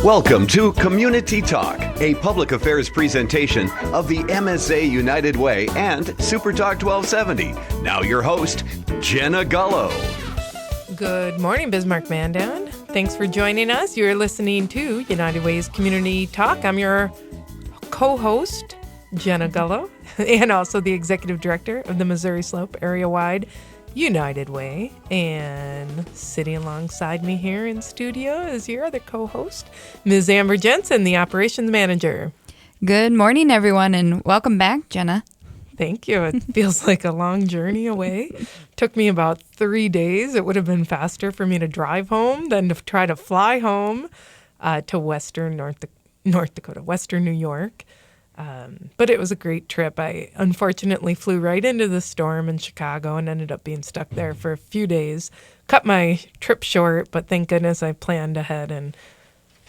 Welcome to Community Talk, a public affairs presentation of the MSA United Way and Super Talk 1270. Now your host, Jenna Gullo. Good morning, Bismarck Mandan. Thanks for joining us. You're listening to United Way's Community Talk. I'm your co-host, Jenna Gullo, and also the executive director of the Missouri Slope Area-Wide United Way. And sitting alongside me here in studio is your other co-host, Ms. Amber Jensen, the operations manager. Good morning, everyone, and welcome back, Jenna. Thank you. It feels like a long journey away. Took me about 3 days. It would have been faster for me to drive home than to try to fly home to western North Dakota, western New York. But it was a great trip. I unfortunately flew right into the storm in Chicago and ended up being stuck there for a few days. Cut my trip short, but thank goodness I planned ahead and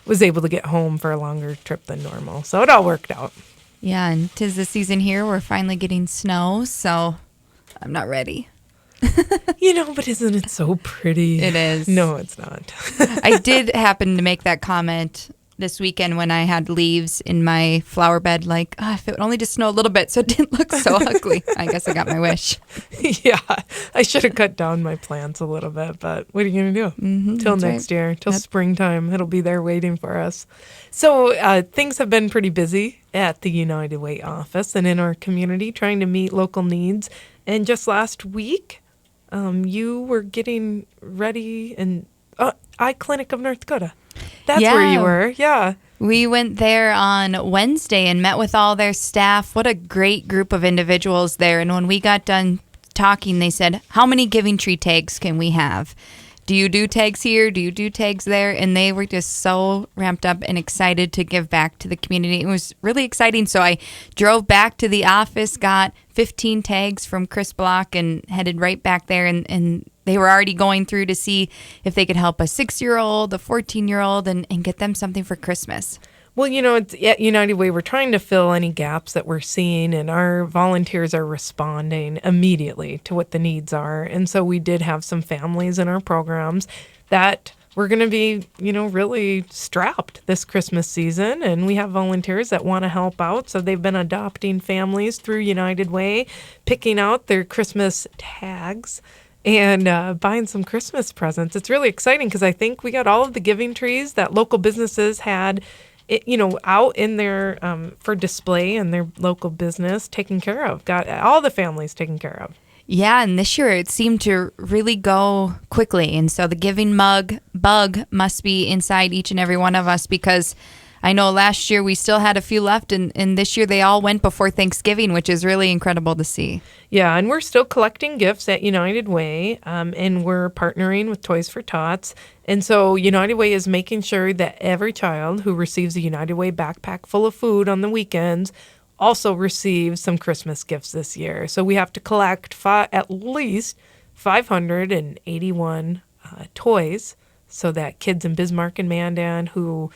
was able to get home for a longer trip than normal. So it all worked out. Yeah, and 'tis the season here. We're finally getting snow, so I'm not ready. But isn't it so pretty? It is. No, it's not. I did happen to make that comment this weekend when I had leaves in my flower bed, like, if it would only just snow a little bit so it didn't look so ugly. I guess I got my wish. Yeah, I should have cut down my plants a little bit, but what are you going to do? Till next year, till springtime, it'll be there waiting for us. So things have been pretty busy at the United Way office and in our community, trying to meet local needs. And just last week, you were getting ready in Eye Clinic of North Dakota. That's where you were, yeah. We went there on Wednesday and met with all their staff. What a great group of individuals there. And when we got done talking, they said, how many Giving Tree tags can we have? Do you do tags here? Do you do tags there? And they were just so ramped up and excited to give back to the community. It was really exciting. So I drove back to the office, got 15 tags from Chris Block, and headed right back there. And they were already going through to see if they could help a 6-year-old, a 14-year-old, and get them something for Christmas. Well, at United Way, we're trying to fill any gaps that we're seeing, and our volunteers are responding immediately to what the needs are. And so we did have some families in our programs that we're going to be, really strapped this Christmas season. And we have volunteers that want to help out. So they've been adopting families through United Way, picking out their Christmas tags and buying some Christmas presents. It's really exciting because I think we got all of the giving trees that local businesses had out in their for display in their local business taken care of. Got all the families taken care of. Yeah, and this year it seemed to really go quickly. And so the giving mug bug must be inside each and every one of us, because I know last year we still had a few left, and this year they all went before Thanksgiving, which is really incredible to see. Yeah, and we're still collecting gifts at United Way, and we're partnering with Toys for Tots. And so United Way is making sure that every child who receives a United Way backpack full of food on the weekends also receives some Christmas gifts this year. So we have to collect at least 581 toys so that kids in Bismarck and Mandan who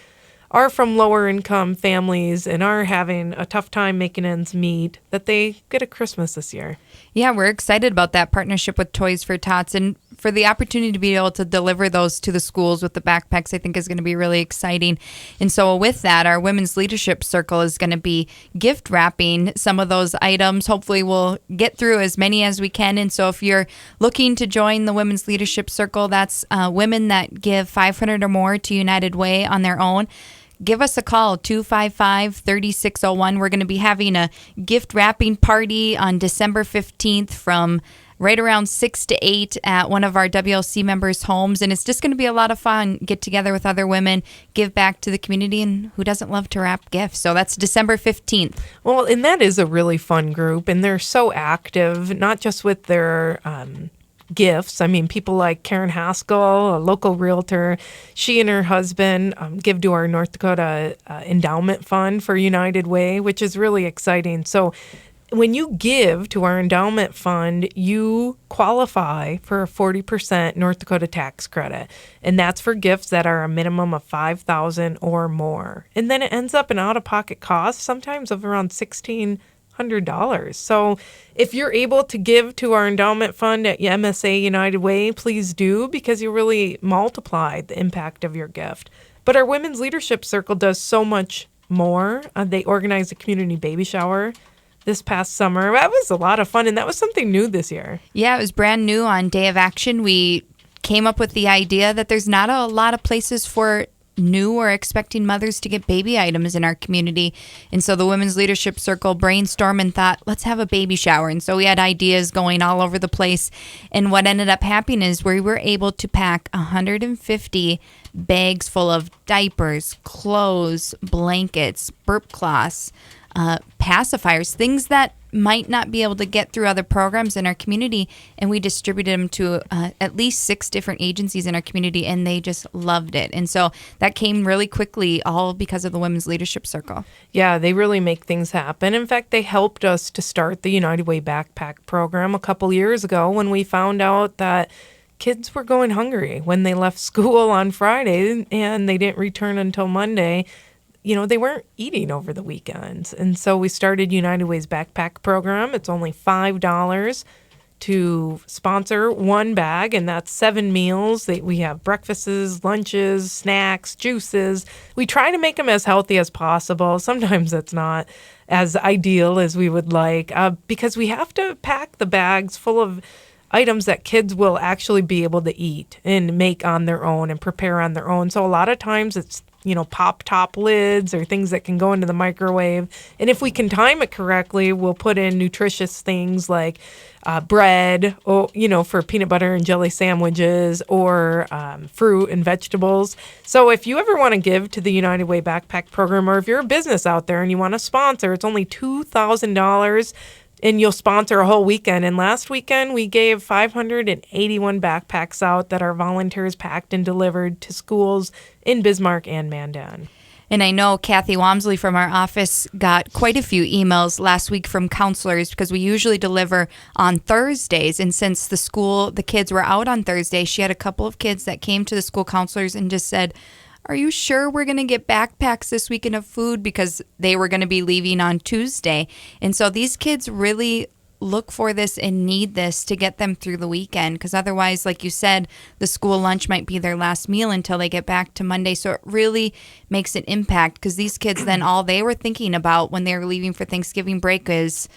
are from lower income families and are having a tough time making ends meet, that they get a Christmas this year. Yeah, we're excited about that partnership with Toys for Tots, and for the opportunity to be able to deliver those to the schools with the backpacks, I think is going to be really exciting. And so with that, our Women's Leadership Circle is going to be gift wrapping some of those items. Hopefully we'll get through as many as we can. And so if you're looking to join the Women's Leadership Circle, that's women that give $500 or more to United Way on their own. Give us a call, 255-3601. We're going to be having a gift wrapping party on December 15th from right around 6 to 8 at one of our WLC members' homes. And it's just going to be a lot of fun. Get together with other women, give back to the community, and who doesn't love to wrap gifts? So that's December 15th. Well, and that is a really fun group, and they're so active, not just with their gifts. I mean, people like Karen Haskell, a local realtor, she and her husband give to our North Dakota Endowment Fund for United Way, which is really exciting. So when you give to our endowment fund, you qualify for a 40% North Dakota tax credit. And that's for gifts that are a minimum of $5,000 or more. And then it ends up in out-of-pocket costs, sometimes of around $1,600. So if you're able to give to our endowment fund at MSA United Way, please do, because you really multiply the impact of your gift. But our Women's Leadership Circle does so much more. They organized a community baby shower this past summer. That was a lot of fun, and that was something new this year. Yeah, it was brand new on Day of Action. We came up with the idea that there's not a lot of places for new or expecting mothers to get baby items in our community. And so the Women's Leadership Circle brainstormed and thought, let's have a baby shower. And so we had ideas going all over the place. And what ended up happening is we were able to pack 150 bags full of diapers, clothes, blankets, burp cloths, pacifiers, things that might not be able to get through other programs in our community, and we distributed them to at least 6 different agencies in our community, and they just loved it. And so that came really quickly, all because of the Women's Leadership Circle. Yeah, they really make things happen. In fact, they helped us to start the United Way Backpack program a couple years ago when we found out that kids were going hungry when they left school on Friday and they didn't return until Monday. They weren't eating over the weekends. And so we started United Way's Backpack program. It's only $5 to sponsor one bag, and that's 7 meals. We have breakfasts, lunches, snacks, juices. We try to make them as healthy as possible. Sometimes that's not as ideal as we would like because we have to pack the bags full of items that kids will actually be able to eat and make on their own and prepare on their own. So a lot of times it's pop top lids or things that can go into the microwave. And if we can time it correctly, we'll put in nutritious things like bread, or, for peanut butter and jelly sandwiches, or fruit and vegetables. So if you ever want to give to the United Way Backpack program, or if you're a business out there and you want to sponsor, it's only $2,000. And you'll sponsor a whole weekend. And last weekend, we gave 581 backpacks out that our volunteers packed and delivered to schools in Bismarck and Mandan. And I know Kathy Wamsley from our office got quite a few emails last week from counselors because we usually deliver on Thursdays. And since the kids were out on Thursday, she had a couple of kids that came to the school counselors and just said, are you sure we're going to get backpacks this weekend of food? Because they were going to be leaving on Tuesday. And so these kids really look for this and need this to get them through the weekend. Because otherwise, like you said, the school lunch might be their last meal until they get back to Monday. So it really makes an impact because these kids then all they were thinking about when they were leaving for Thanksgiving break is,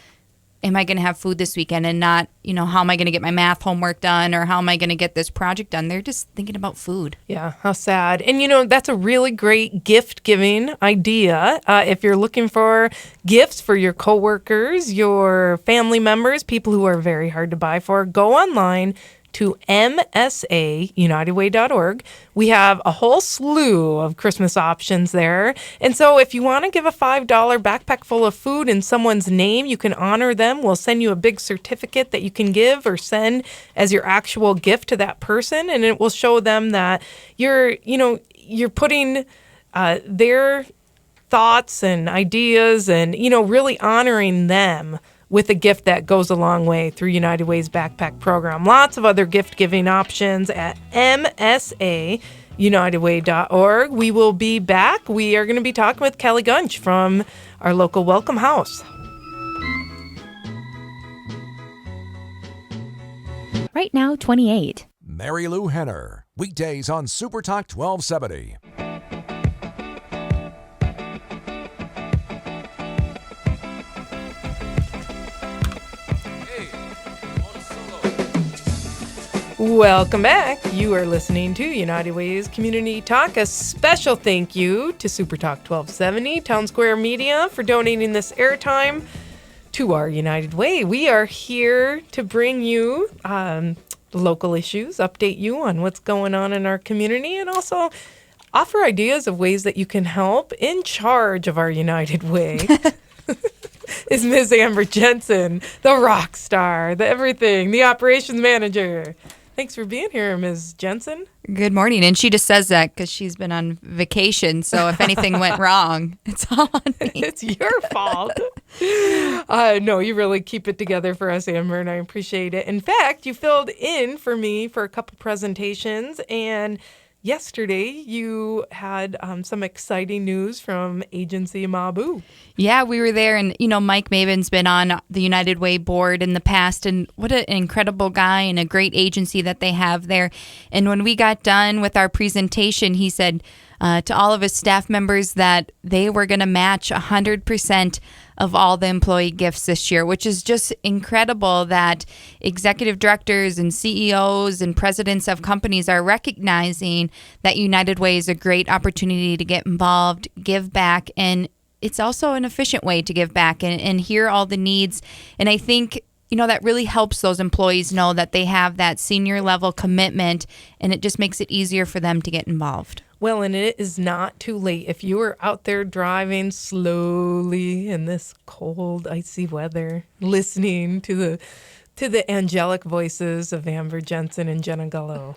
am I going to have food this weekend, and not, how am I going to get my math homework done, or how am I going to get this project done? They're just thinking about food. Yeah, how sad. And, that's a really great gift-giving idea. If you're looking for gifts for your coworkers, your family members, people who are very hard to buy for, go online to msaunitedway.org. We have a whole slew of Christmas options there. And so if you want to give a $5 backpack full of food in someone's name, you can honor them. We'll send you a big certificate that you can give or send as your actual gift to that person. And it will show them that you're putting their thoughts and ideas and, really honoring them with a gift that goes a long way through United Way's Backpack program. Lots of other gift-giving options at msaunitedway.org. We will be back. We are going to be talking with Kelly Gunch from our local Welcome House. Right now, 28. Mary Lou Henner, weekdays on Super Talk 1270. Welcome back. You are listening to United Way's Community Talk. A special thank you to Super Talk 1270, Town Square Media, for donating this airtime to our United Way. We are here to bring you local issues, update you on what's going on in our community, and also offer ideas of ways that you can help. In charge of our United Way is Ms. Amber Jensen, the rock star, the everything, the operations manager. Thanks for being here, Ms. Jensen. Good morning. And she just says that because she's been on vacation. So if anything went wrong, it's all on me. It's your fault. No, you really keep it together for us, Amber, and I appreciate it. In fact, you filled in for me for a couple presentations, and yesterday you had some exciting news from Agency Mabu. Yeah, we were there, and Mike Maven's been on the United Way board in the past, and what an incredible guy and a great agency that they have there. And when we got done with our presentation, he said, to all of his staff members that they were going to match 100% of all the employee gifts this year, which is just incredible that executive directors and CEOs and presidents of companies are recognizing that United Way is a great opportunity to get involved, give back, and it's also an efficient way to give back and hear all the needs. And I think, that really helps those employees know that they have that senior level commitment, and it just makes it easier for them to get involved. Well, and it is not too late. If you are out there driving slowly in this cold, icy weather, listening to the angelic voices of Amber Jensen and Jenna Gullo,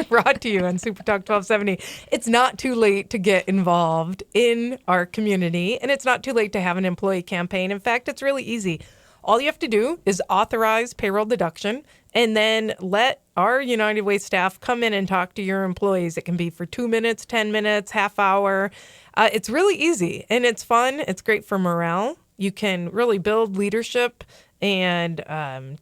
brought to you on Super Talk 1270. It's not too late to get involved in our community, and it's not too late to have an employee campaign. In fact, it's really easy. All you have to do is authorize payroll deduction and then let our United Way staff come in and talk to your employees. It can be for 2 minutes, 10 minutes, half hour. It's really easy and it's fun. It's great for morale. You can really build leadership and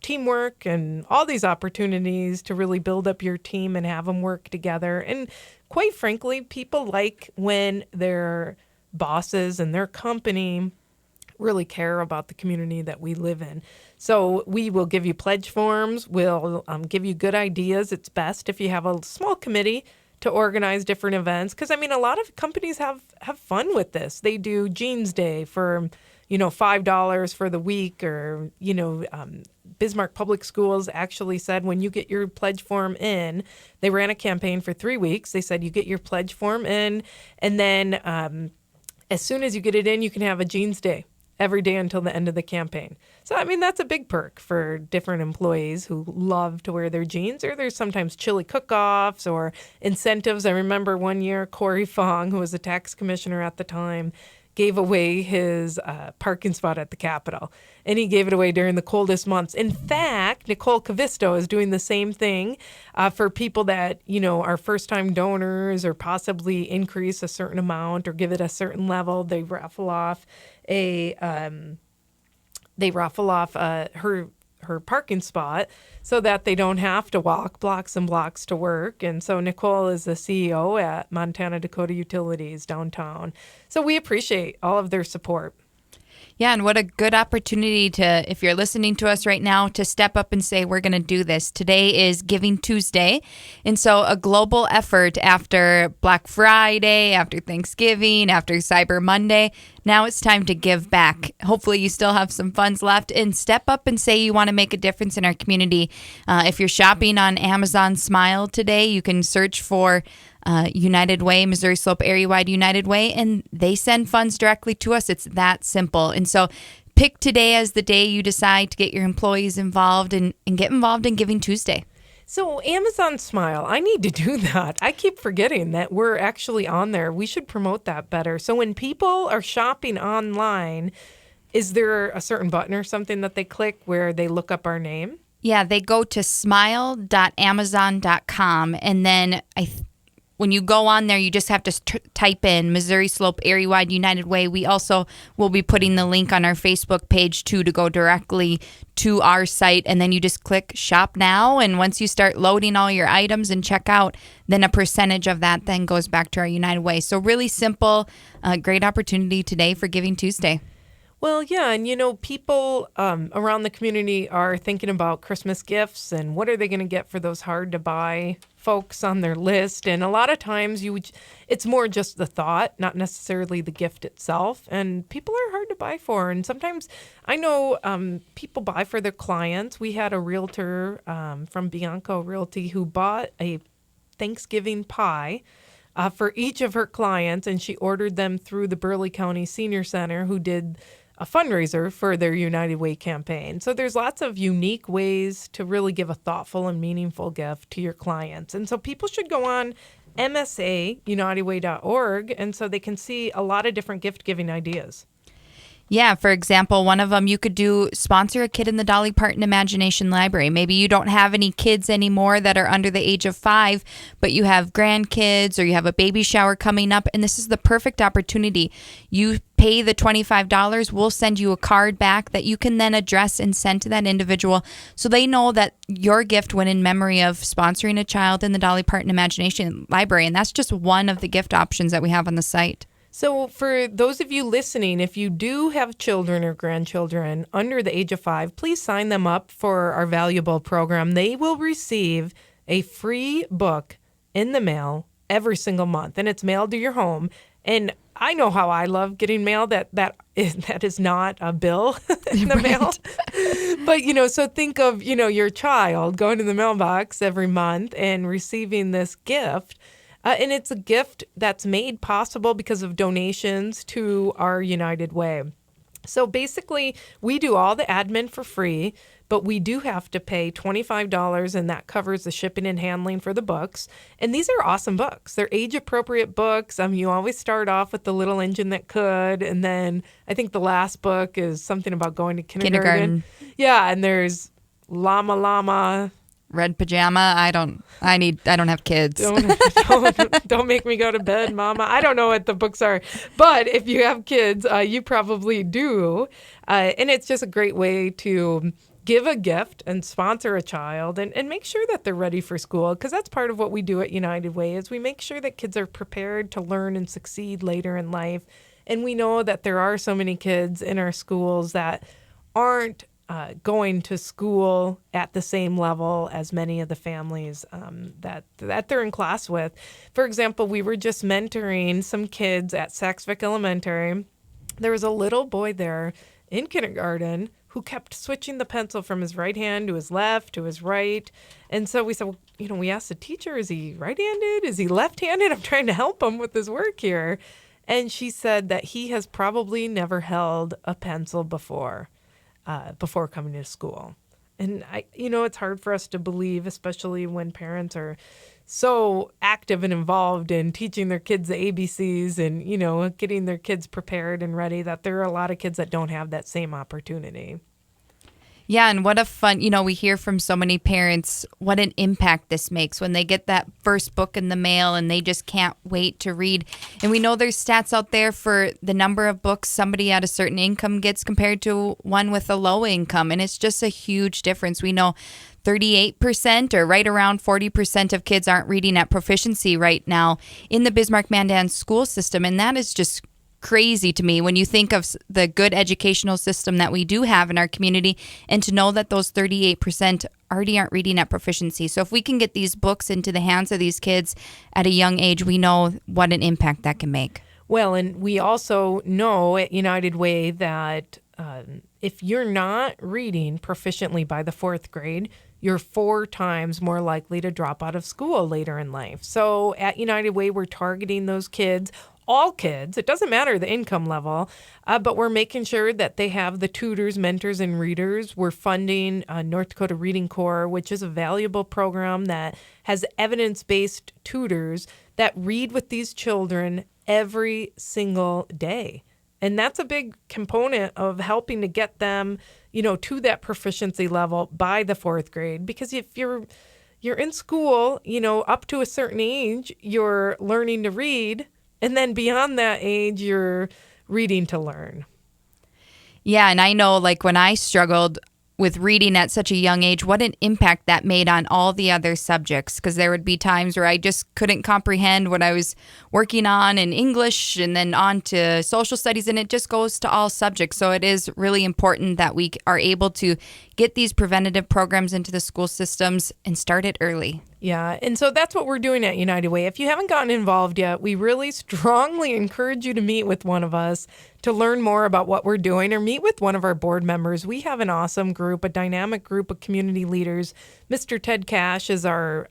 teamwork and all these opportunities to really build up your team and have them work together. And quite frankly, people like when their bosses and their company really care about the community that we live in. So we will give you pledge forms. We'll give you good ideas. It's best if you have a small committee to organize different events. Because, a lot of companies have fun with this. They do Jeans Day for, $5 for the week, or, Bismarck Public Schools actually said when you get your pledge form in, they ran a campaign for 3 weeks. They said you get your pledge form in, and then as soon as you get it in, you can have a Jeans Day every day until the end of the campaign. So, that's a big perk for different employees who love to wear their jeans, or there's sometimes chili cook-offs or incentives. I remember one year, Corey Fong, who was a tax commissioner at the time, gave away his parking spot at the Capitol, and he gave it away during the coldest months. In fact, Nicole Cavisto is doing the same thing for people that, are first-time donors or possibly increase a certain amount or give it a certain level. They raffle off her parking spot so that they don't have to walk blocks and blocks to work. And so Nicole is the CEO at Montana Dakota Utilities downtown. So we appreciate all of their support. Yeah, and what a good opportunity to, if you're listening to us right now, to step up and say, we're going to do this. Today is Giving Tuesday. And so a global effort after Black Friday, after Thanksgiving, after Cyber Monday. Now it's time to give back. Hopefully you still have some funds left, and step up and say you want to make a difference in our community. If you're shopping on Amazon Smile today, you can search for United Way, Missouri Slope Area-wide United Way, and they send funds directly to us. It's that simple. And so pick today as the day you decide to get your employees involved and get involved in Giving Tuesday. So Amazon Smile, I need to do that. I keep forgetting that we're actually on there. We should promote that better. So when people are shopping online, is there a certain button or something that they click where they look up our name? Yeah, they go to smile.amazon.com, and then when you go on there, you just have to type in Missouri Slope Area-wide United Way. We also will be putting the link on our Facebook page, too, to go directly to our site. And then you just click Shop Now. And once you start loading all your items and check out, then a percentage of that then goes back to our United Way. So really simple, great opportunity today for Giving Tuesday. Well, yeah, and people around the community are thinking about Christmas gifts and what are they going to get for those hard-to-buy folks on their list. And a lot of times it's more just the thought, not necessarily the gift itself. And people are hard to buy for. And sometimes I know people buy for their clients. We had a realtor from Bianco Realty who bought a Thanksgiving pie for each of her clients, and she ordered them through the Burleigh County Senior Center, who did a fundraiser for their United Way campaign. So there's lots of unique ways to really give a thoughtful and meaningful gift to your clients. And so people should go on MSAUnitedWay.org, and so they can see a lot of different gift-giving ideas. Yeah, for example, one of them you could do sponsor a kid in the Dolly Parton Imagination Library. Maybe you don't have any kids anymore that are under the age of 5, but you have grandkids or you have a baby shower coming up, and this is the perfect opportunity. You pay the $25, we'll send you a card back that you can then address and send to that individual so they know that your gift went in memory of sponsoring a child in the Dolly Parton Imagination Library, and that's just one of the gift options that we have on the site. So for those of you listening, if you do have children or grandchildren under the age of 5, please sign them up for our valuable program. They will receive a free book in the mail every single month, and it's mailed to your home. And I know how I love getting mail that is not a bill in the mail. But, so think of, your child going to the mailbox every month and receiving this gift. And it's a gift that's made possible because of donations to our United Way. So basically, we do all the admin for free, but we do have to pay $25, and that covers the shipping and handling for the books. And these are awesome books. They're age-appropriate books. You always start off with The Little Engine That Could, and then I think the last book is something about going to kindergarten. Yeah, and there's Llama Llama. Red Pajama. I don't have kids. Don't make me go to bed, Mama. I don't know what the books are, but if you have kids, you probably do. And it's just a great way to give a gift and sponsor a child and make sure that they're ready for school, because that's part of what we do at United Way is we make sure that kids are prepared to learn and succeed later in life. And we know that there are so many kids in our schools that aren't going to school at the same level as many of the families that they're in class with. For example, we were just mentoring some kids at Saxvik Elementary. There was a little boy there in kindergarten who kept switching the pencil from his right hand to his left, to his right. And so we said, we asked the teacher, is he right-handed? Is he left-handed? I'm trying to help him with his work here. And she said that he has probably never held a pencil before coming to school. And it's hard for us to believe, especially when parents are so active and involved in teaching their kids the ABCs and, getting their kids prepared and ready, that there are a lot of kids that don't have that same opportunity. Yeah, and what a fun, we hear from so many parents what an impact this makes when they get that first book in the mail and they just can't wait to read. And we know there's stats out there for the number of books somebody at a certain income gets compared to one with a low income. And it's just a huge difference. We know 38% or right around 40% of kids aren't reading at proficiency right now in the Bismarck-Mandan school system. And that is just crazy to me when you think of the good educational system that we do have in our community, and to know that those 38% already aren't reading at proficiency. So if we can get these books into the hands of these kids at a young age, we know what an impact that can make. Well, and we also know at United Way that if you're not reading proficiently by the 4th grade, you're 4 times more likely to drop out of school later in life. So at United Way, we're targeting those kids, all kids. It doesn't matter the income level, but we're making sure that they have the tutors, mentors, and readers. We're funding North Dakota Reading Corps, which is a valuable program that has evidence-based tutors that read with these children every single day. And that's a big component of helping to get them, to that proficiency level by the 4th grade. Because if you're in school, up to a certain age, you're learning to read. And then beyond that age, you're reading to learn. Yeah, and I know when I struggled with reading at such a young age, what an impact that made on all the other subjects, because there would be times where I just couldn't comprehend what I was working on in English and then on to social studies, and it just goes to all subjects. So it is really important that we are able to get these preventative programs into the school systems and start it early. Yeah, and so that's what we're doing at United Way. If you haven't gotten involved yet, we really strongly encourage you to meet with one of us to learn more about what we're doing, or meet with one of our board members. We have an awesome group, a dynamic group of community leaders. Mr. Ted Cash is our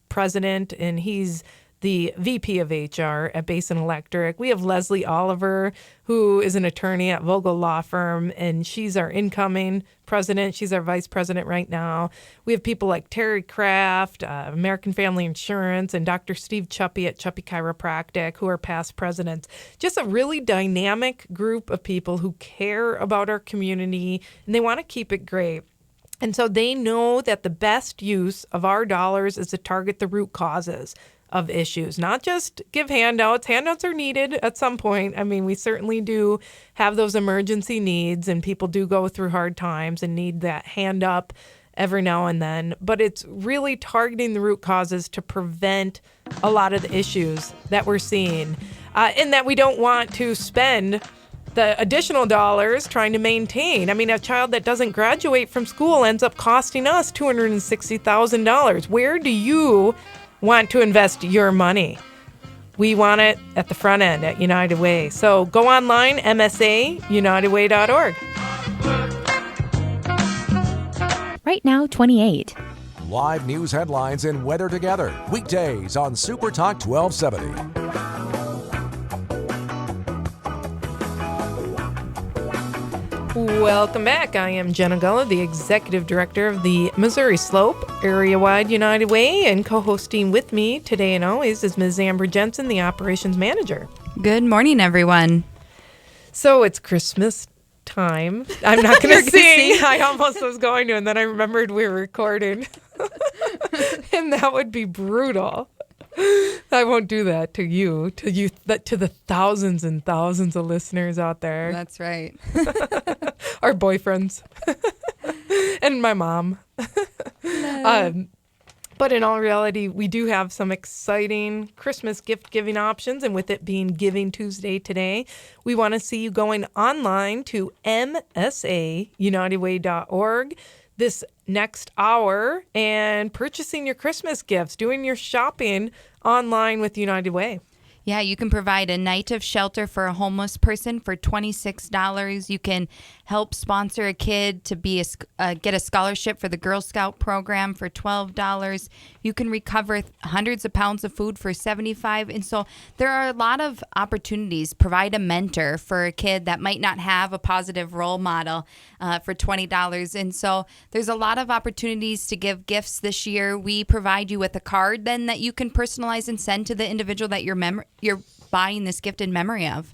president, and he's the VP of HR at Basin Electric. We have Leslie Oliver, who is an attorney at Vogel Law Firm, and she's our incoming president. She's our vice president right now. We have people like Terry Kraft, American Family Insurance, and Dr. Steve Chuppy at Chuppy Chiropractic, who are past presidents. Just a really dynamic group of people who care about our community, and they want to keep it great. And so they know that the best use of our dollars is to target the root causes of issues, not just give handouts. Handouts are needed at some point. I mean, we certainly do have those emergency needs, and people do go through hard times and need that hand up every now and then. But it's really targeting the root causes to prevent a lot of the issues that we're seeing, and that we don't want to spend the additional dollars trying to maintain. I mean, a child that doesn't graduate from school ends up costing us $260,000. Where do you want to invest your money? We want it at the front end at United Way. So go online, msaunitedway.org. Right now, 28. Live news headlines and weather together. Weekdays on Super Talk 1270. Welcome back. I am Jenna Gullo, the Executive Director of the Missouri Slope Area-Wide United Way, and co-hosting with me today and always is Ms. Amber Jensen, the Operations Manager. Good morning, everyone. So it's Christmas time. I'm not going to sing. I almost was going to, and then I remembered we were recording. And that would be brutal. I won't do that to you, to the thousands and thousands of listeners out there. That's right. Our boyfriends and my mom. But in all reality, we do have some exciting Christmas gift giving options. And with it being Giving Tuesday today, we want to see you going online to msaunitedway.org this next hour and purchasing your Christmas gifts, doing your shopping online with United Way. Yeah, you can provide a night of shelter for a homeless person for $26. You can help sponsor a kid to be get a scholarship for the Girl Scout program for $12. You can recover hundreds of pounds of food for $75. And so there are a lot of opportunities. Provide a mentor for a kid that might not have a positive role model for $20. And so there's a lot of opportunities to give gifts this year. We provide you with a card then that you can personalize and send to the individual that you're buying this gift in memory of.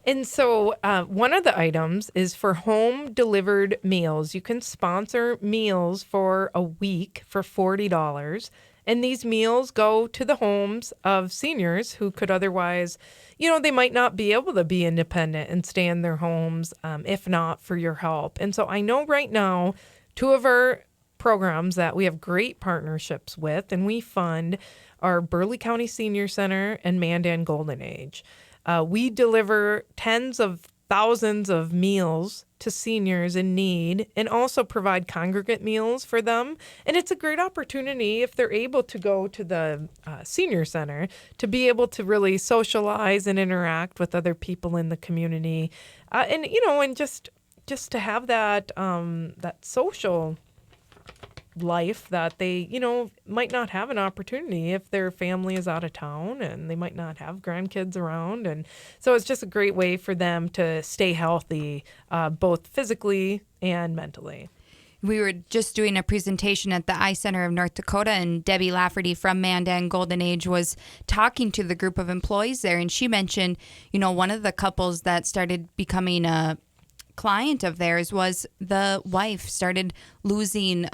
And so one of the items is for home delivered meals. You can sponsor meals for a week for $40. And these meals go to the homes of seniors who could otherwise, they might not be able to be independent and stay in their homes if not for your help. And so I know right now, two of our programs that we have great partnerships with and we fund are Burleigh County Senior Center and Mandan Golden Age. We deliver tens of thousands of meals to seniors in need and also provide congregate meals for them. And it's a great opportunity if they're able to go to the senior center to be able to really socialize and interact with other people in the community. And just to have that social life that they, might not have an opportunity if their family is out of town and they might not have grandkids around. And so it's just a great way for them to stay healthy, both physically and mentally. We were just doing a presentation at the Eye Center of North Dakota, and Debbie Lafferty from Mandan Golden Age was talking to the group of employees there, and she mentioned, one of the couples that started becoming a client of theirs was the wife started losing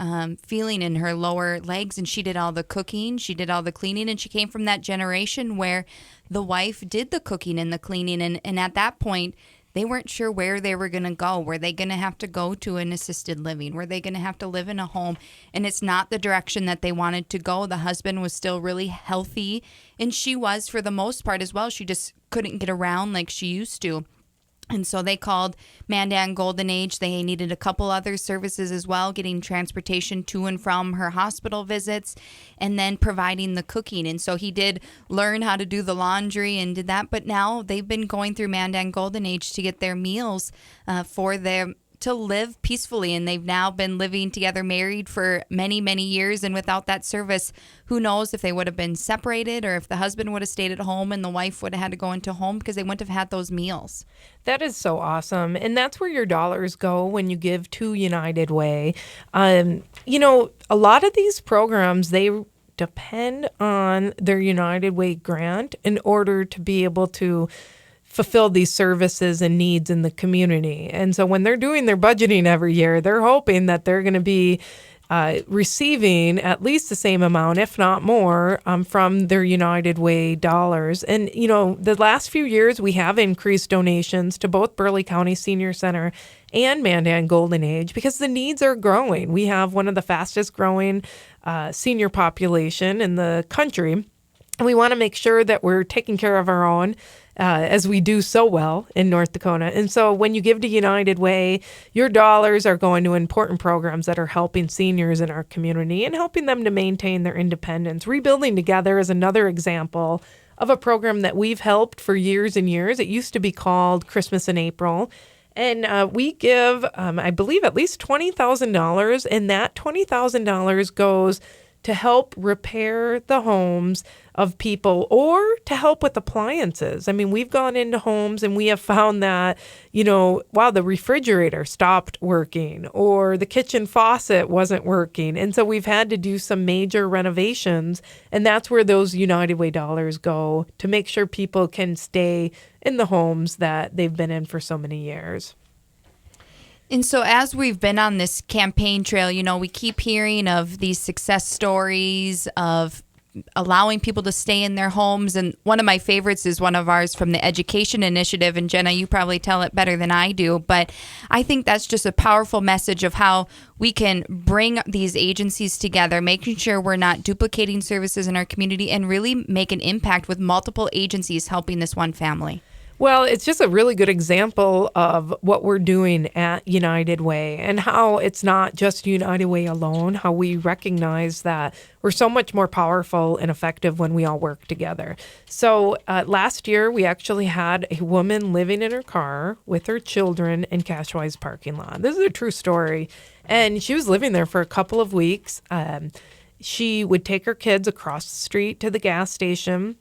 feeling in her lower legs, and she did all the cooking, she did all the cleaning, and she came from that generation where the wife did the cooking and the cleaning, and at that point they weren't sure where they were going to go. Were they going to have to go to an assisted living? Were they going to have to live in a home? And it's not the direction that they wanted to go. The husband was still really healthy, and she was for the most part as well. She just couldn't get around like she used to. And so they called Mandan Golden Age. They needed a couple other services as well, getting transportation to and from her hospital visits and then providing the cooking. And so he did learn how to do the laundry and did that. But now they've been going through Mandan Golden Age to get their meals for to live peacefully, and they've now been living together, married for many, many years. And without that service, who knows if they would have been separated or if the husband would have stayed at home and the wife would have had to go into home because they wouldn't have had those meals. That is so awesome. And that's where your dollars go when you give to United Way. A lot of these programs, they depend on their United Way grant in order to be able to fulfill these services and needs in the community. And so when they're doing their budgeting every year, they're hoping that they're going to be receiving at least the same amount, if not more, from their United Way dollars. And, the last few years, we have increased donations to both Burleigh County Senior Center and Mandan Golden Age because the needs are growing. We have one of the fastest growing senior population in the country. And we want to make sure that we're taking care of our own as we do so well in North Dakota. And so when you give to United Way, your dollars are going to important programs that are helping seniors in our community and helping them to maintain their independence. Rebuilding Together is another example of a program that we've helped for years and years. It used to be called Christmas in April. And we give, I believe, at least $20,000, and that $20,000 goes to help repair the homes of people or to help with appliances. I mean, we've gone into homes and we have found that, wow, the refrigerator stopped working or the kitchen faucet wasn't working. And so we've had to do some major renovations. And that's where those United Way dollars go to make sure people can stay in the homes that they've been in for so many years. And so as we've been on this campaign trail, we keep hearing of these success stories of allowing people to stay in their homes. And one of my favorites is one of ours from the Education Initiative. And Jenna, you probably tell it better than I do. But I think that's just a powerful message of how we can bring these agencies together, making sure we're not duplicating services in our community and really make an impact with multiple agencies helping this one family. Well, it's just a really good example of what we're doing at United Way and how it's not just United Way alone, how we recognize that we're so much more powerful and effective when we all work together. So last year, we actually had a woman living in her car with her children in Cashwise parking lot. This is a true story. And she was living there for a couple of weeks. She would take her kids across the street to the gas station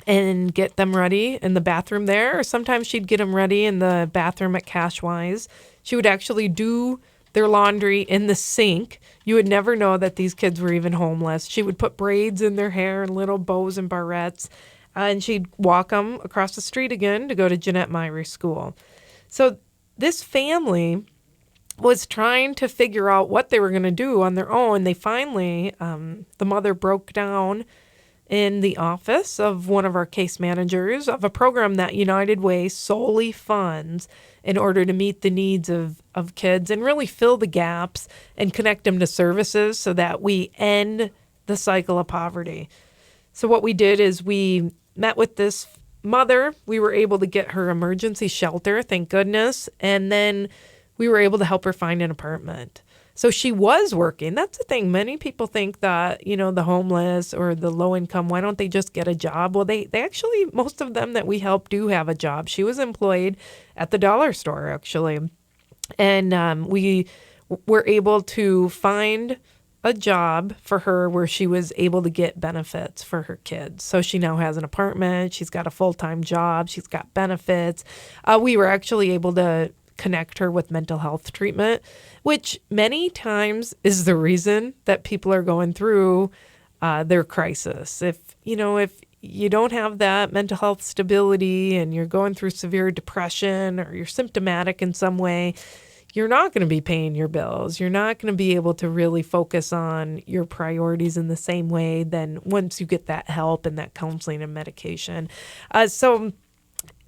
and get them ready in the bathroom there. Or sometimes she'd get them ready in the bathroom at Cashwise. She would actually do their laundry in the sink. You would never know that these kids were even homeless. She would put braids in their hair and little bows and barrettes. And she'd walk them across the street again to go to Jeanette Myrie School. So this family was trying to figure out what they were going to do on their own. They finally, the mother broke down in the office of one of our case managers of a program that United Way solely funds in order to meet the needs of kids and really fill the gaps and connect them to services so that we end the cycle of poverty. So what we did is we met with this mother. We were able to get her emergency shelter, thank goodness, and then we were able to help her find an apartment. So she was working. That's the thing. Many people think that, the homeless or the low income, why don't they just get a job? Well, they actually, most of them that we help do have a job. She was employed at the dollar store, actually. And we were able to find a job for her where she was able to get benefits for her kids. So she now has an apartment. She's got a full-time job. She's got benefits. We were actually able to connect her with mental health treatment, which many times is the reason that people are going through their crisis. If you don't have that mental health stability and you're going through severe depression or you're symptomatic in some way, you're not going to be paying your bills. You're not going to be able to really focus on your priorities in the same way than once you get that help and that counseling and medication. So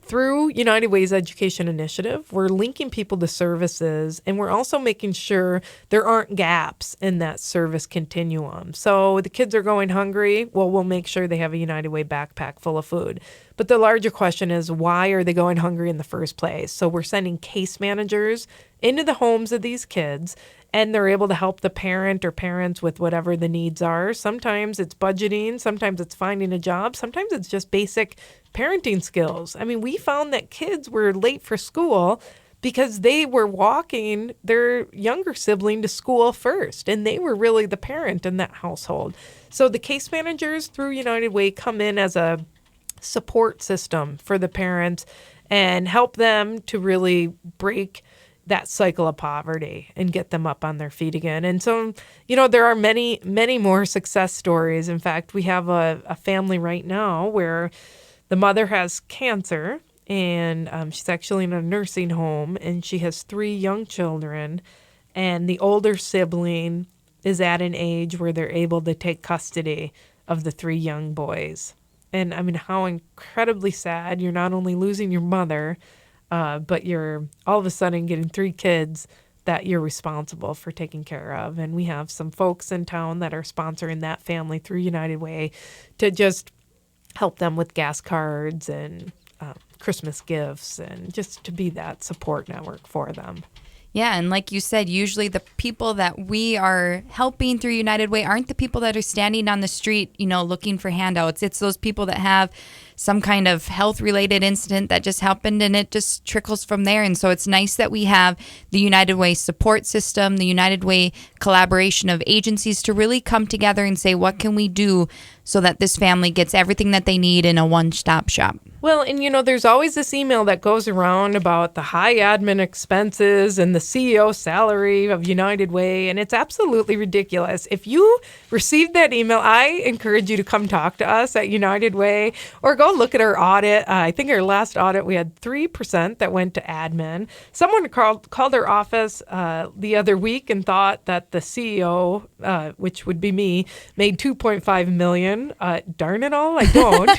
through United Way's Education Initiative, we're linking people to services, and we're also making sure there aren't gaps in that service continuum. So the kids are going hungry, well, we'll make sure they have a United Way backpack full of food. But the larger question is, why are they going hungry in the first place? So we're sending case managers into the homes of these kids, and they're able to help the parent or parents with whatever the needs are. Sometimes it's budgeting, sometimes it's finding a job, sometimes it's just basic parenting skills. I mean, we found that kids were late for school because they were walking their younger sibling to school first, and they were really the parent in that household. So the case managers through United Way come in as a support system for the parents and help them to really break that cycle of poverty and get them up on their feet again. And so, there are many, many more success stories. In fact, we have a family right now where the mother has cancer, and she's actually in a nursing home, and she has 3 young children, and the older sibling is at an age where they're able to take custody of the 3 young boys. And I mean, how incredibly sad. You're not only losing your mother, but you're all of a sudden getting 3 kids that you're responsible for taking care of. And we have some folks in town that are sponsoring that family through United Way to just help them with gas cards and Christmas gifts, and just to be that support network for them. Yeah, and like you said, usually the people that we are helping through United Way aren't the people that are standing on the street, looking for handouts. It's those people that have some kind of health-related incident that just happened, and it just trickles from there. And so it's nice that we have the United Way support system, the United Way collaboration of agencies to really come together and say, what can we do so that this family gets everything that they need in a one-stop shop? Well, and there's always this email that goes around about the high admin expenses and the CEO salary of United Way, and it's absolutely ridiculous. If you received that email, I encourage you to come talk to us at United Way, or go look at our audit. I think our last audit, we had 3% that went to admin. Someone called our office the other week and thought that the CEO, which would be me, made $2.5 million. Darn it all, I don't.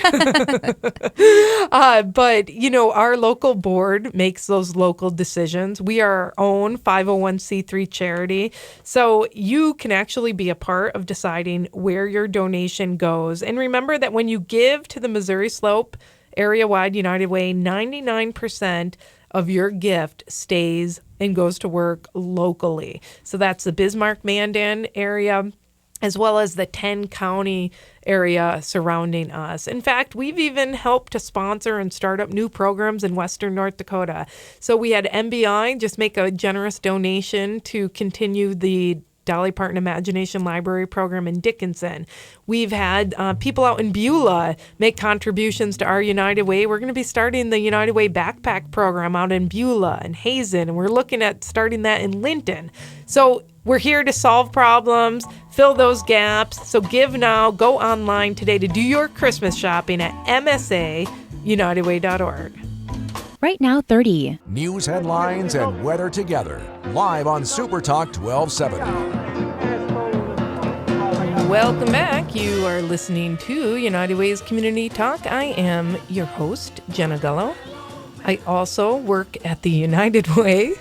But, our local board makes those local decisions. We are our own 501c3 charity. So you can actually be a part of deciding where your donation goes. And remember that when you give to the Missouri Slope area-wide United Way, 99% of your gift stays and goes to work locally. So that's the Bismarck-Mandan area, as well as the 10-county area surrounding us. In fact, we've even helped to sponsor and start up new programs in Western North Dakota. So we had MBI just make a generous donation to continue the Dolly Parton Imagination Library program in Dickinson. We've had people out in Beulah make contributions to our United Way. We're going to be starting the United Way backpack program out in Beulah and Hazen, and we're looking at starting that in Linton. So we're here to solve problems, fill those gaps. So give now. Go online today to do your Christmas shopping at msaunitedway.org. Right now, 30. News headlines and weather together. Live on Super Talk 1270. Welcome back. You are listening to United Way's Community Talk. I am your host, Jenna Gullo. I also work at the United Way,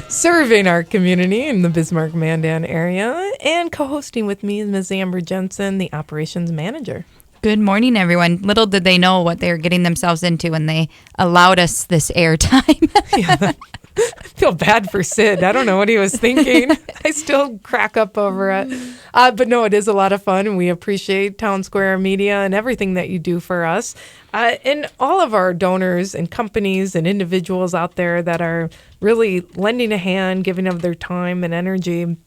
serving our community in the Bismarck-Mandan area, and co-hosting with me is Ms. Amber Jensen, the operations manager. Good morning, everyone. Little did they know what they were getting themselves into when they allowed us this airtime. Yeah. I feel bad for Sid. I don't know what he was thinking. I still crack up over it. But no, it is a lot of fun, and we appreciate Town Square Media and everything that you do for us. And all of our donors and companies and individuals out there that are really lending a hand, giving of their time and energy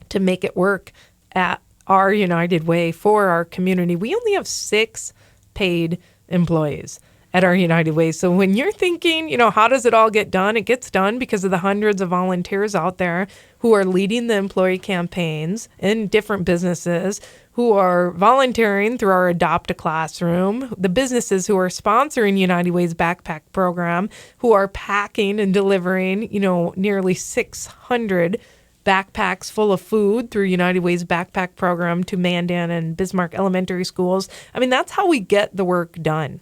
to make it work at our United Way for our community. We only have 6 paid employees at our United Way. So when you're thinking, how does it all get done? It gets done because of the hundreds of volunteers out there who are leading the employee campaigns in different businesses, who are volunteering through our Adopt a Classroom, the businesses who are sponsoring United Way's backpack program, who are packing and delivering, nearly 600 backpacks full of food through United Way's backpack program to Mandan and Bismarck elementary schools. I mean, that's how we get the work done.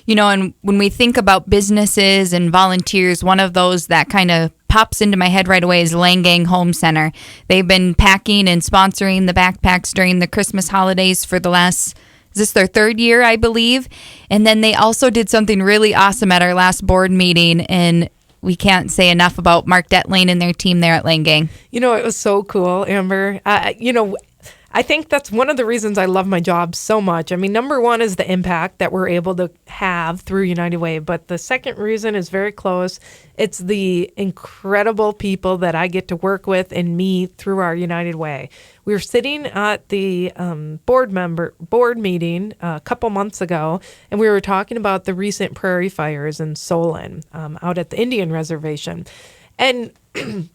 And when we think about businesses and volunteers, one of those that kind of pops into my head right away is Langang Home Center. They've been packing and sponsoring the backpacks during the Christmas holidays for the last, is this their 3rd year, I believe? And then they also did something really awesome at our last board meeting, and we can't say enough about Mark Detling and their team there at Langang. It was so cool, Amber. I think that's one of the reasons I love my job so much. I mean, number one is the impact that we're able to have through United Way. But the second reason is very close. It's the incredible people that I get to work with and meet through our United Way. We were sitting at the board meeting a couple months ago, and we were talking about the recent prairie fires in Solon out at the Indian Reservation. And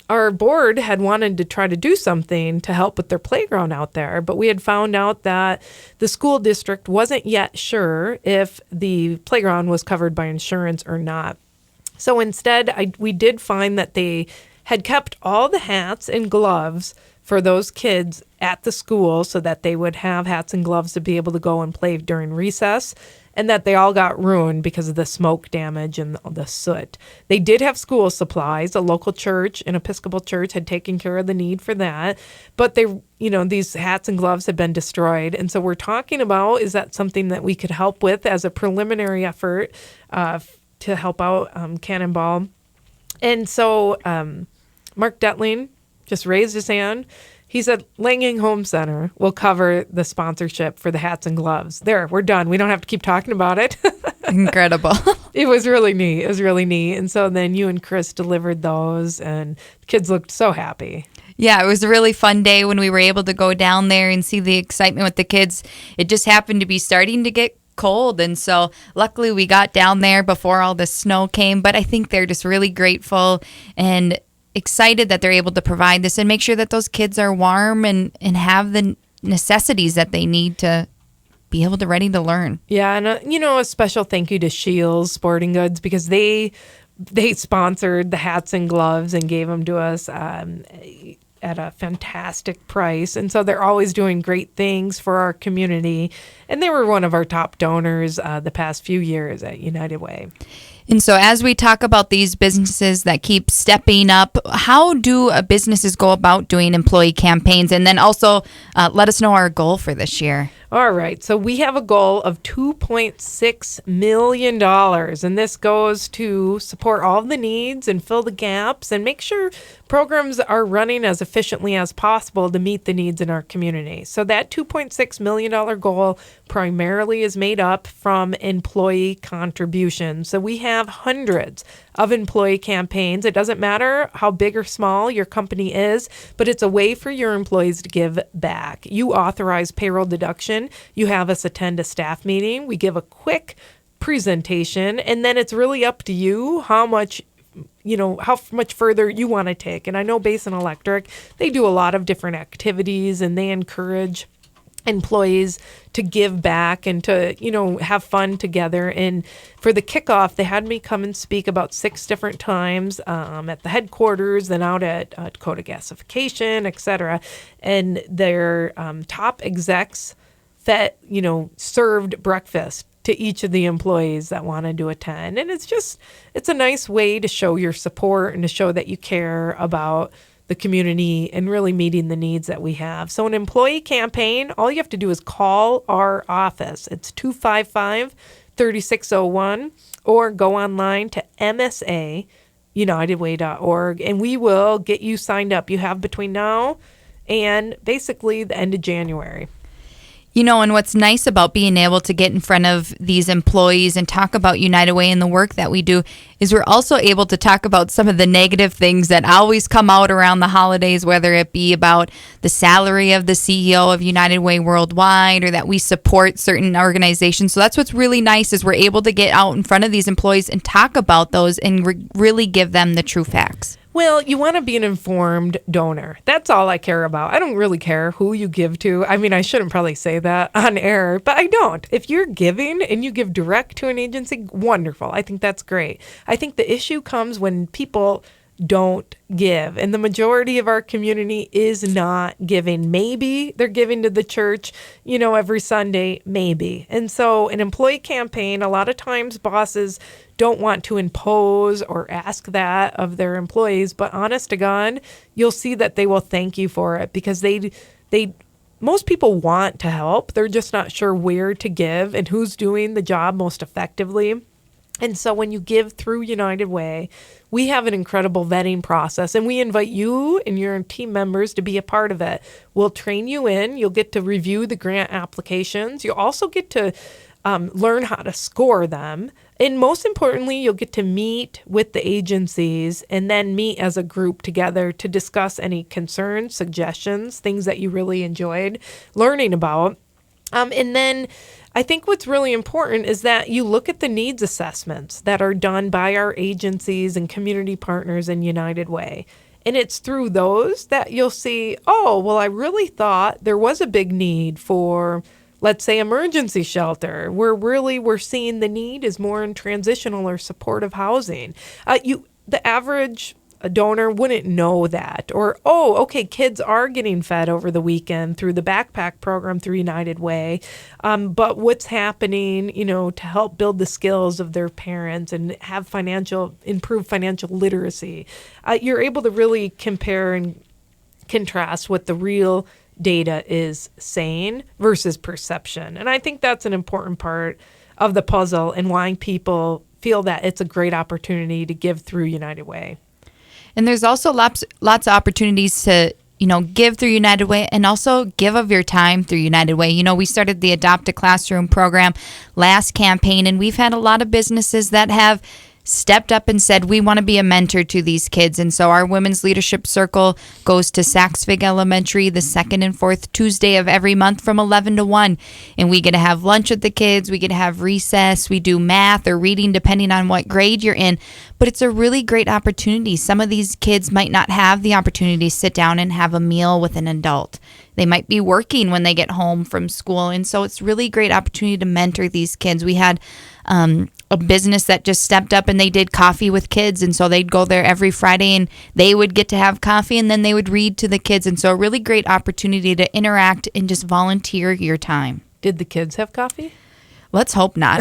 our board had wanted to try to do something to help with their playground out there, but we had found out that the school district wasn't yet sure if the playground was covered by insurance or not. So instead, we did find that they had kept all the hats and gloves for those kids at the school so that they would have hats and gloves to be able to go and play during recess, and that they all got ruined because of the smoke damage and the soot. They did have school supplies. A local church, an Episcopal church, had taken care of the need for that. But these hats and gloves had been destroyed. And so we're talking about, is that something that we could help with as a preliminary effort to help out Cannonball? And so Mark Detling just raised his hand. He said, Langham Home Center will cover the sponsorship for the hats and gloves. There, we're done. We don't have to keep talking about it. Incredible. It was really neat. It was really neat. And so then you and Chris delivered those, and the kids looked so happy. Yeah, it was a really fun day when we were able to go down there and see the excitement with the kids. It just happened to be starting to get cold, and so luckily we got down there before all the snow came. But I think they're just really grateful and excited that they're able to provide this and make sure that those kids are warm and have the necessities that they need to be able to ready to learn. Yeah, and a special thank you to Shields Sporting Goods, because they sponsored the hats and gloves and gave them to us at a fantastic price. And so they're always doing great things for our community. And they were one of our top donors the past few years at United Way. And so as we talk about these businesses that keep stepping up, how do businesses go about doing employee campaigns? And then also let us know our goal for this year. All right. So we have a goal of $2.6 million, and this goes to support all of the needs and fill the gaps and make sure programs are running as efficiently as possible to meet the needs in our community. So that $2.6 million goal primarily is made up from employee contributions. So we have hundreds of employee campaigns. It doesn't matter how big or small your company is, but it's a way for your employees to give back. You authorize payroll deduction. You have us attend a staff meeting. We give a quick presentation, and then it's really up to you how much further you want to take. And I know Basin Electric, they do a lot of different activities, and they encourage employees to give back and to, have fun together. And for the kickoff, they had me come and speak about 6 different times at the headquarters, then out at Dakota Gasification, et cetera. And their top execs served breakfast to each of the employees that wanted to attend. And it's a nice way to show your support and to show that you care about the community and really meeting the needs that we have. So an employee campaign, all you have to do is call our office. It's 255-3601, or go online to msaunitedway.org, and we will get you signed up. You have between now and basically the end of January. And what's nice about being able to get in front of these employees and talk about United Way and the work that we do is we're also able to talk about some of the negative things that always come out around the holidays, whether it be about the salary of the CEO of United Way Worldwide or that we support certain organizations. So that's what's really nice, is we're able to get out in front of these employees and talk about those and really give them the true facts. Well, you want to be an informed donor. That's all I care about. I don't really care who you give to. I mean, I shouldn't probably say that on air, but I don't. If you're giving and you give direct to an agency, wonderful. I think that's great. I think the issue comes when people don't give, and the majority of our community is not giving. Maybe they're giving to the church, every Sunday, maybe. And so an employee campaign, a lot of times bosses don't want to impose or ask that of their employees, but honest to God, you'll see that they will thank you for it, because most people want to help. They're just not sure where to give and who's doing the job most effectively. And so when you give through United Way, we have an incredible vetting process, and we invite you and your team members to be a part of it. We'll train you in. You'll get to review the grant applications. You'll also get to learn how to score them. And most importantly, you'll get to meet with the agencies and then meet as a group together to discuss any concerns, suggestions, things that you really enjoyed learning about. And then I think what's really important is that you look at the needs assessments that are done by our agencies and community partners in United Way. And it's through those that you'll see, oh, well, I really thought there was a big need for, let's say, emergency shelter, where really we're seeing the need is more in transitional or supportive housing. The average donor wouldn't know that. Or, oh, okay, kids are getting fed over the weekend through the backpack program through United Way. But what's happening, to help build the skills of their parents and have improve financial literacy? You're able to really compare and contrast what the real data is saying versus perception. And I think that's an important part of the puzzle and why people feel that it's a great opportunity to give through United Way. And there's also lots of opportunities to, give through United Way and also give of your time through United Way. We started the Adopt a Classroom program last campaign, and we've had a lot of businesses that have stepped up and said, we want to be a mentor to these kids. And so our Women's Leadership Circle goes to Saxvig Elementary the second and fourth Tuesday of every month from 11 to 1. And we get to have lunch with the kids. We get to have recess. We do math or reading depending on what grade you're in. But it's a really great opportunity. Some of these kids might not have the opportunity to sit down and have a meal with an adult. They might be working when they get home from school. And so it's really great opportunity to mentor these kids. We had a business that just stepped up and they did coffee with kids. And so they'd go there every Friday and they would get to have coffee and then they would read to the kids. And so a really great opportunity to interact and just volunteer your time. Did the kids have coffee? Let's hope not.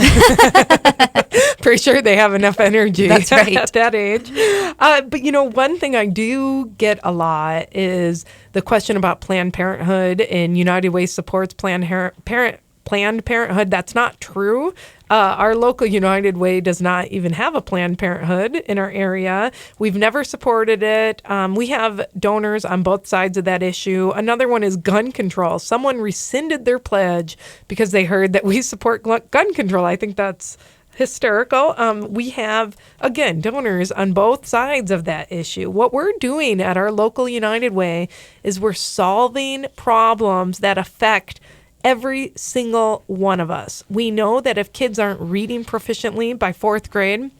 Pretty sure they have enough energy. That's right. At that age. But one thing I do get a lot is the question about Planned Parenthood, and United Way supports Planned Parenthood. That's not true. Our local United Way does not even have a Planned Parenthood in our area. We've never supported it. We have donors on both sides of that issue. Another one is gun control. Someone rescinded their pledge because they heard that we support gun control. I think that's hysterical. We have, again, donors on both sides of that issue. What we're doing at our local United Way is we're solving problems that affect every single one of us. We know that if kids aren't reading proficiently by fourth grade,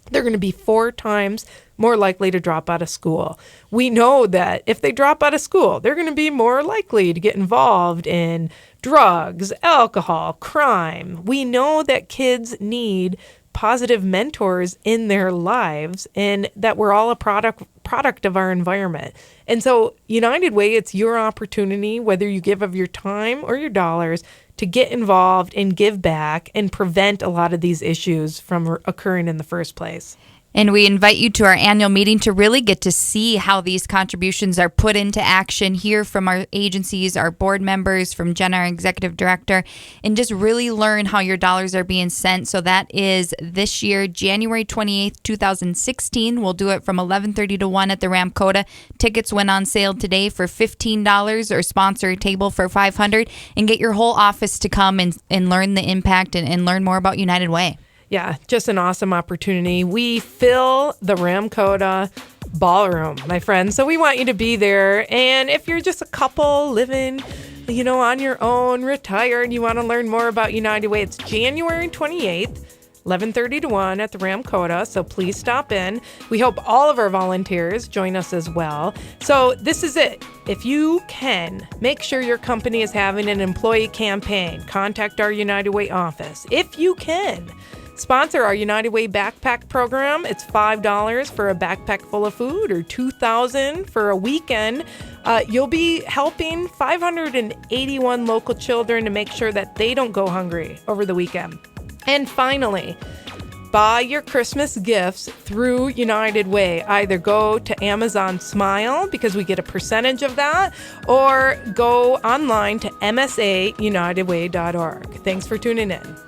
they're going to be 4 times more likely to drop out of school. We know that if they drop out of school, they're going to be more likely to get involved in drugs, alcohol, crime. We know that kids need positive mentors in their lives and that we're all a product of our environment. And so United Way, it's your opportunity, whether you give of your time or your dollars, to get involved and give back and prevent a lot of these issues from occurring in the first place. And we invite you to our annual meeting to really get to see how these contributions are put into action, hear from our agencies, our board members, from Jenna, our executive director, and just really learn how your dollars are being sent. So that is this year, January 28th, 2016. We'll do it from 11:30 to 1 at the Ramkota. Tickets went on sale today for $15 or sponsor a table for $500 and get your whole office to come and learn the impact and learn more about United Way. Yeah, just an awesome opportunity. We fill the Ramkota ballroom, my friends. So we want you to be there. And if you're just a couple living, on your own, retired, you want to learn more about United Way, it's January 28th, 11:30 to 1 at the Ramkota. So please stop in. We hope all of our volunteers join us as well. So this is it. If you can, make sure your company is having an employee campaign. Contact our United Way office. If you can, sponsor our United Way backpack program. It's $5 for a backpack full of food or $2,000 for a weekend. You'll be helping 581 local children to make sure that they don't go hungry over the weekend. And finally, buy your Christmas gifts through United Way. Either go to Amazon Smile because we get a percentage of that, or go online to msaunitedway.org. Thanks for tuning in.